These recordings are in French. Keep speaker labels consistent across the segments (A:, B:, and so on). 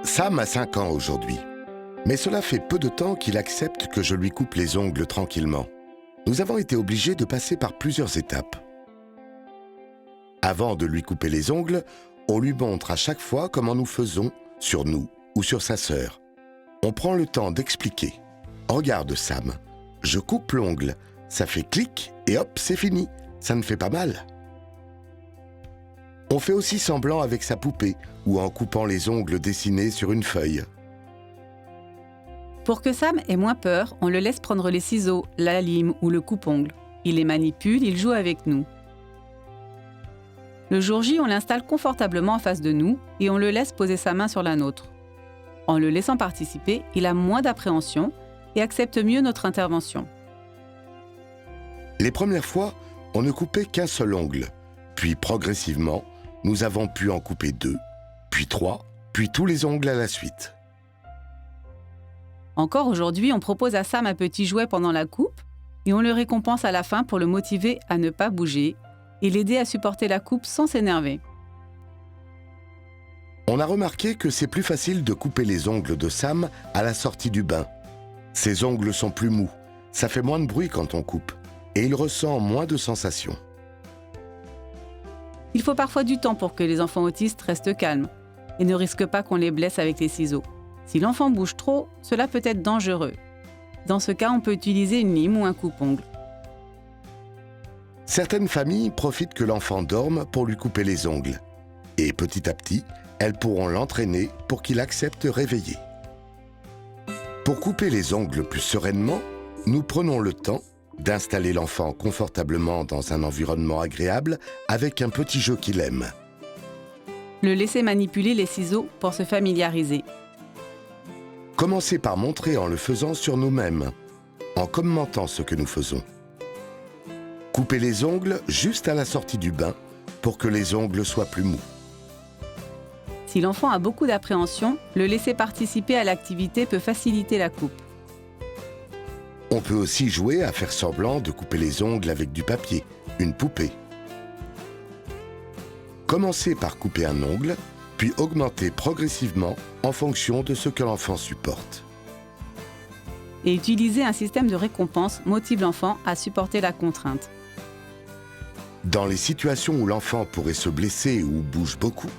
A: Sam a 5 ans aujourd'hui. Mais cela fait peu de temps qu'il accepte que je lui coupe les ongles tranquillement. Nous avons été obligés de passer par plusieurs étapes. Avant de lui couper les ongles, on lui montre à chaque fois comment nous faisons sur nous ou sur sa sœur. On prend le temps d'expliquer. Regarde Sam, je coupe l'ongle, ça fait clic et hop, c'est fini, ça ne fait pas mal. On fait aussi semblant avec sa poupée ou en coupant les ongles dessinés sur une feuille.
B: Pour que Sam ait moins peur, on le laisse prendre les ciseaux, la lime ou le coupe-ongles. Il les manipule, il joue avec nous. Le jour J, on l'installe confortablement en face de nous et on le laisse poser sa main sur la nôtre. En le laissant participer, il a moins d'appréhension et accepte mieux notre intervention.
A: Les premières fois, on ne coupait qu'un seul ongle. Puis progressivement, nous avons pu en couper 2, puis 3, puis tous les ongles à la suite.
B: Encore aujourd'hui, on propose à Sam un petit jouet pendant la coupe et on le récompense à la fin pour le motiver à ne pas bouger et l'aider à supporter la coupe sans s'énerver.
A: On a remarqué que c'est plus facile de couper les ongles de Sam à la sortie du bain. Ses ongles sont plus mous, ça fait moins de bruit quand on coupe et il ressent moins de sensations.
B: Il faut parfois du temps pour que les enfants autistes restent calmes et ne risquent pas qu'on les blesse avec les ciseaux. Si l'enfant bouge trop, cela peut être dangereux. Dans ce cas, on peut utiliser une lime ou un coupe-ongle.
A: Certaines familles profitent que l'enfant dorme pour lui couper les ongles. Et petit à petit, elles pourront l'entraîner pour qu'il accepte réveiller. Pour couper les ongles plus sereinement, nous prenons le temps d'installer l'enfant confortablement dans un environnement agréable avec un petit jeu qu'il aime.
B: Le laisser manipuler les ciseaux pour se familiariser.
A: Commencez par montrer en le faisant sur nous-mêmes, en commentant ce que nous faisons. Coupez les ongles juste à la sortie du bain pour que les ongles soient plus mous.
B: Si l'enfant a beaucoup d'appréhension, le laisser participer à l'activité peut faciliter la coupe.
A: On peut aussi jouer à faire semblant de couper les ongles avec du papier, une poupée. Commencez par couper un ongle, puis augmentez progressivement en fonction de ce que l'enfant supporte.
B: Et utiliser un système de récompense motive l'enfant à supporter la contrainte.
A: Dans les situations où l'enfant pourrait se blesser ou bouge beaucoup,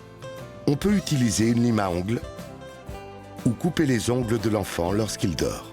A: on peut utiliser une lime à ongles ou couper les ongles de l'enfant lorsqu'il dort.